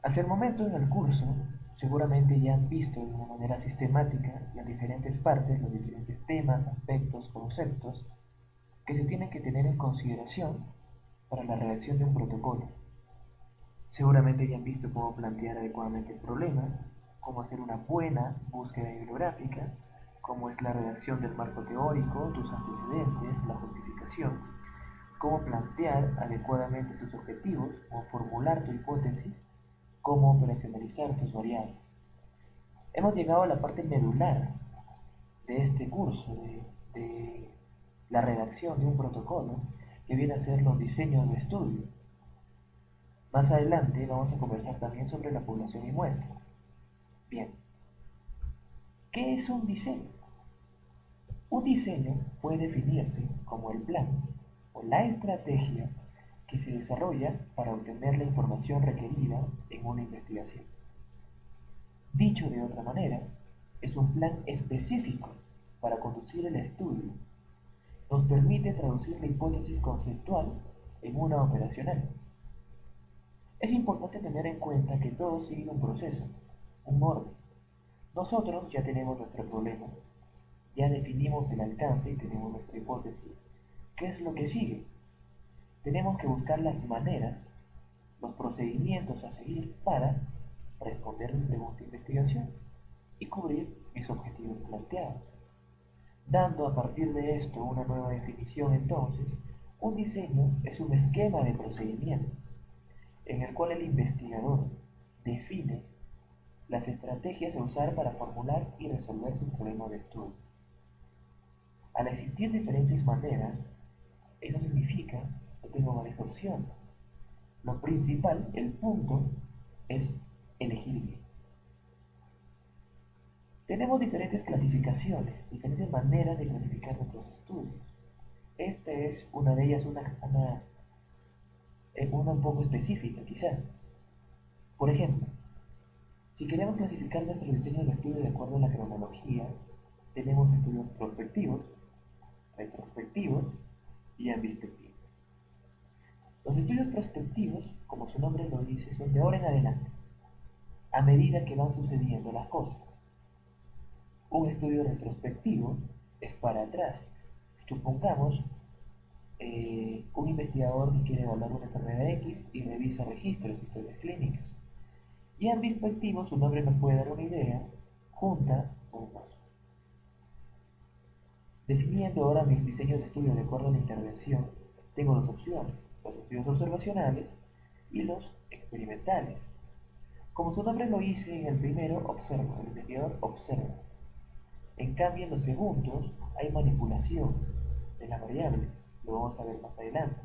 Hasta el momento en el curso, seguramente ya han visto de una manera sistemática las diferentes partes, los diferentes temas, aspectos, conceptos que se tienen que tener en consideración para la redacción de un protocolo. Seguramente ya han visto cómo plantear adecuadamente el problema, cómo hacer una buena búsqueda bibliográfica, cómo es la redacción del marco teórico, tus antecedentes, la justificación, cómo plantear adecuadamente tus objetivos o formular tu hipótesis, cómo operacionalizar tus variables. Hemos llegado a la parte medular de este curso, de la redacción de un protocolo, que viene a ser los diseños de estudio. Más adelante vamos a conversar también sobre la población y muestra. Bien, ¿qué es un diseño? Un diseño puede definirse como el plan o la estrategia que se desarrolla para obtener la información requerida en una investigación. Dicho de otra manera, es un plan específico para conducir el estudio. Nos permite traducir la hipótesis conceptual en una operacional. Es importante tener en cuenta que todo sigue un proceso, un orden. Nosotros ya tenemos nuestro problema, ya definimos el alcance y tenemos nuestra hipótesis. ¿Qué es lo que sigue? Tenemos que buscar las maneras, los procedimientos a seguir para responder mi pregunta de investigación y cubrir mis objetivos planteados. Dando a partir de esto una nueva definición entonces, un diseño es un esquema de procedimiento en el cual el investigador define las estrategias a usar para formular y resolver su problema de estudio. Al existir diferentes maneras, eso significa que tengo varias opciones. Lo principal, el punto, es elegir bien. Tenemos diferentes clasificaciones, diferentes maneras de clasificar nuestros estudios. Esta es una de ellas, una un poco específica, quizá. Por ejemplo, si queremos clasificar nuestro diseño de estudio de acuerdo a la cronología, tenemos estudios prospectivos, retrospectivos y ambispectivos. Los estudios prospectivos, como su nombre lo dice, son de ahora en adelante, a medida que van sucediendo las cosas. Un estudio retrospectivo es para atrás. Supongamos un investigador que quiere evaluar una enfermedad X y revisa registros, historias clínicas. Y ambispectivo, su nombre nos puede dar una idea, junta con dos. Definiendo ahora mis diseños de estudio de acuerdo a la intervención, tengo dos opciones, los estudios observacionales y los experimentales. Como su nombre lo dice, en el primero observo, el investigador observa. En cambio, en los segundos hay manipulación de la variable, lo vamos a ver más adelante.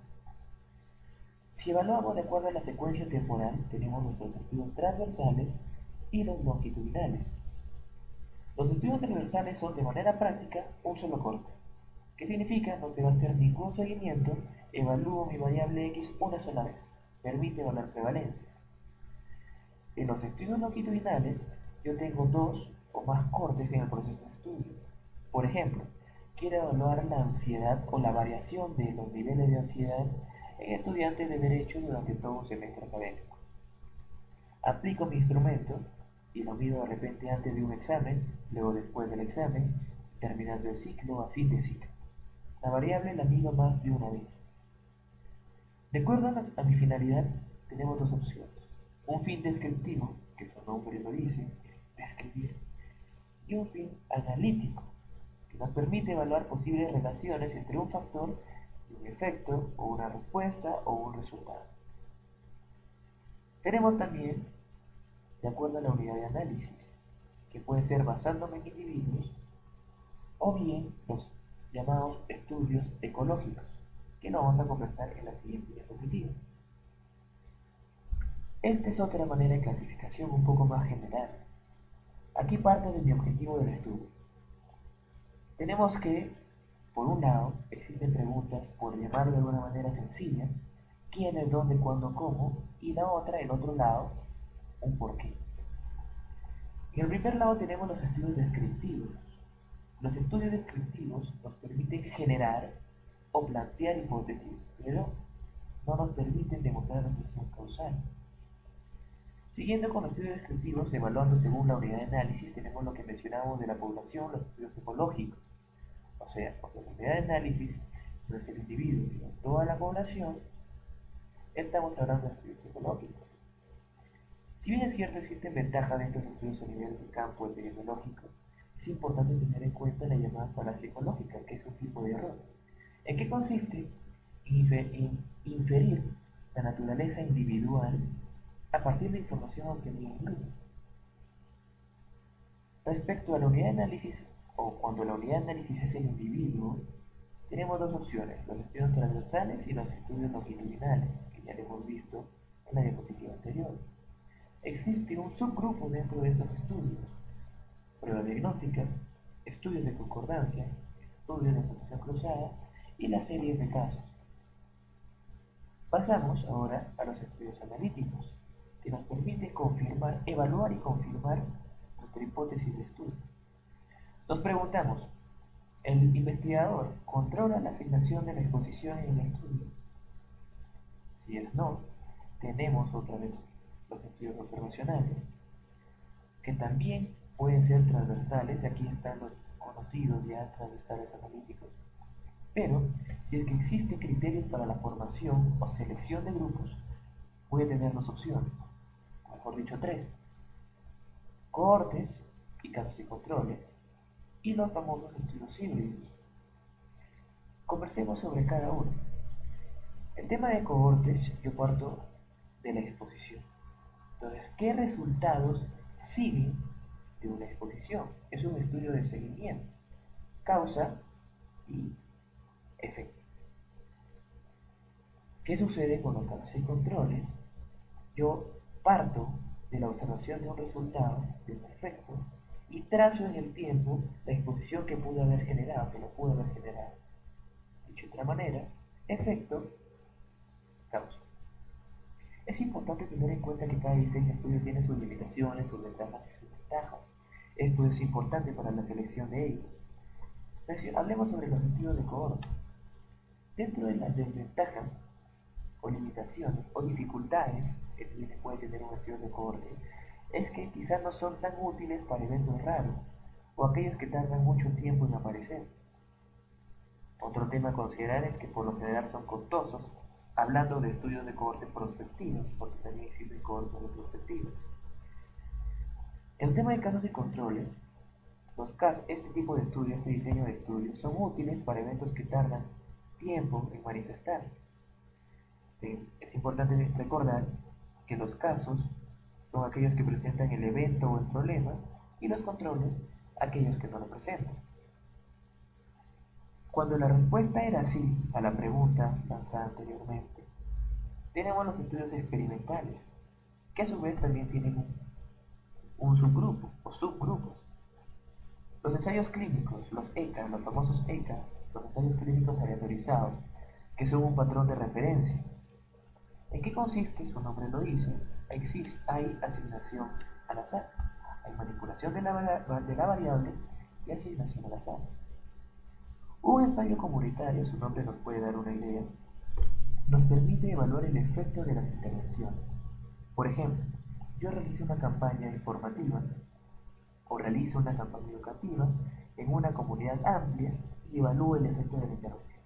Si evaluamos de acuerdo a la secuencia temporal, tenemos nuestros estudios transversales y los longitudinales. Los estudios transversales son de manera práctica un solo corte. ¿Qué significa? No se va a hacer ningún seguimiento, evalúo mi variable X una sola vez. Permite evaluar prevalencias. En los estudios longitudinales, yo tengo dos o más cortes en el proceso de estudio. Por ejemplo, quiero evaluar la ansiedad o la variación de los niveles de ansiedad en estudiantes de Derecho durante todo un semestre académico. Aplico mi instrumento y lo mido de repente antes de un examen, luego después del examen, terminando el ciclo a fin de ciclo. La variable la mido más de una vez. De acuerdo a mi finalidad, tenemos dos opciones. Un fin descriptivo, que su nombre lo dice, es describir, y un fin analítico, que nos permite evaluar posibles relaciones entre un factor y un efecto, o una respuesta, o un resultado. Tenemos también, de acuerdo a la unidad de análisis, que puede ser basándome en individuos, o bien los llamados estudios ecológicos, que lo vamos a conversar en la siguiente diapositiva. Esta es otra manera de clasificación un poco más general. Aquí parte de mi objetivo del estudio. Tenemos que, por un lado, existen preguntas, por llamarlo de alguna manera sencilla, quién, el dónde, cuándo, cómo, y la otra, el otro lado, un porqué. En el primer lado tenemos los estudios descriptivos. Los estudios descriptivos nos permiten generar o plantear hipótesis, pero no nos permiten demostrar la relación causal. Siguiendo con los estudios descriptivos, evaluando según la unidad de análisis, tenemos lo que mencionamos de la población, los estudios ecológicos. O sea, porque la unidad de análisis no es el individuo, sino toda la población, estamos hablando de estudios ecológicos. Si bien es cierto, existen ventajas de estos estudios a nivel de campo epidemiológico, es importante tener en cuenta la llamada falacia ecológica, que es un tipo de error. ¿En qué consiste? En inferir la naturaleza individual a partir de información obtenida en grupo. Respecto a la unidad de análisis, o cuando la unidad de análisis es el individuo, tenemos dos opciones, los estudios transversales y los estudios longitudinales, que ya lo hemos visto en la diapositiva anterior. Existe un subgrupo dentro de estos estudios: pruebas diagnósticas, estudios de concordancia, estudios de asociación cruzada y las series de casos. Pasamos ahora a los estudios analíticos, que nos permiten confirmar, evaluar y confirmar nuestra hipótesis de estudio. Nos preguntamos, ¿el investigador controla la asignación de la exposición en el estudio? Si es no, tenemos otra vez los estudios observacionales, que también pueden ser transversales, y aquí están los conocidos ya transversales analíticos. Pero, si es que existen criterios para la formación o selección de grupos, puede tener dos opciones, o mejor dicho tres: cohortes y casos y controles, y los famosos estudios híbridos. Conversemos sobre cada uno. El tema de cohortes, yo parto de la exposición. Entonces, ¿qué resultados siguen de una exposición? Es un estudio de seguimiento, causa y efecto. ¿Qué sucede con los casos y controles? Yo parto de la observación de un resultado, de un efecto, y trazo en el tiempo la exposición que pudo haber generado, que lo pudo haber generado. Dicho de otra manera, efecto, causa. Es importante tener en cuenta que cada diseño de estudio tiene sus limitaciones, sus ventajas y sus desventajas. Esto es importante para la selección de ellos. Hablemos sobre los estudios de cohorte. Dentro de las desventajas o limitaciones o dificultades que puede tener un estudio de cohorte, es que quizás no son tan útiles para eventos raros o aquellos que tardan mucho tiempo en aparecer. Otro tema a considerar es que por lo general son costosos, hablando de estudios de cohorte prospectivos, porque también existen cohortes de prospectivos. El tema de casos y controles, este tipo de estudios, este diseño de estudios, son útiles para eventos que tardan tiempo en manifestarse. Es importante recordar que los casos son aquellos que presentan el evento o el problema, y los controles aquellos que no lo presentan. Cuando la respuesta era sí a la pregunta lanzada anteriormente, tenemos los estudios experimentales, que a su vez también tienen un subgrupo o subgrupos. Los ensayos clínicos, los ECA, los famosos ECA, los ensayos clínicos aleatorizados, que son un patrón de referencia. ¿En qué consiste? Su nombre lo dice. Hay asignación al azar, hay manipulación de la variable y asignación al azar. Un ensayo comunitario, su nombre nos puede dar una idea, nos permite evaluar el efecto de las intervenciones. Por ejemplo, yo realizo una campaña informativa o realizo una campaña educativa en una comunidad amplia y evalúo el efecto de la intervención.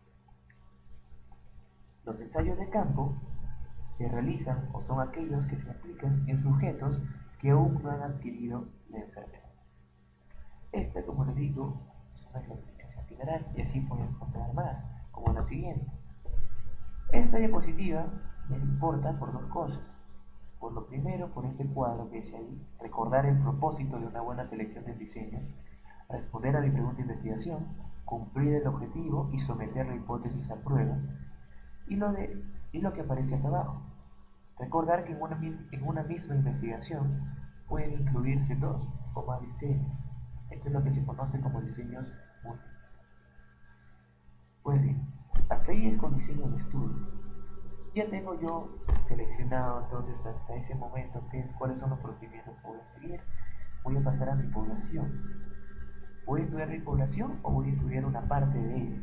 Los ensayos de campo se realizan o son aquellos que se aplican en sujetos que aún no han adquirido la enfermedad. Esta, como les digo, es una clasificación general y así pueden encontrar más, como la siguiente. Esta diapositiva me importa por dos cosas. Por lo primero, por este cuadro que dice ahí, recordar el propósito de una buena selección de diseño, responder a mi pregunta de investigación, cumplir el objetivo y someter la hipótesis a prueba, y lo que aparece acá abajo. Recordar que en una misma investigación pueden incluirse dos o más diseños. Esto es lo que se conoce como diseños múltiples. Pues bien, hasta ahí es con diseño de estudio. Ya tengo yo seleccionado entonces hasta ese momento cuáles son los procedimientos que voy a seguir. Voy a pasar a mi población. ¿Voy a estudiar mi población o voy a estudiar una parte de ella?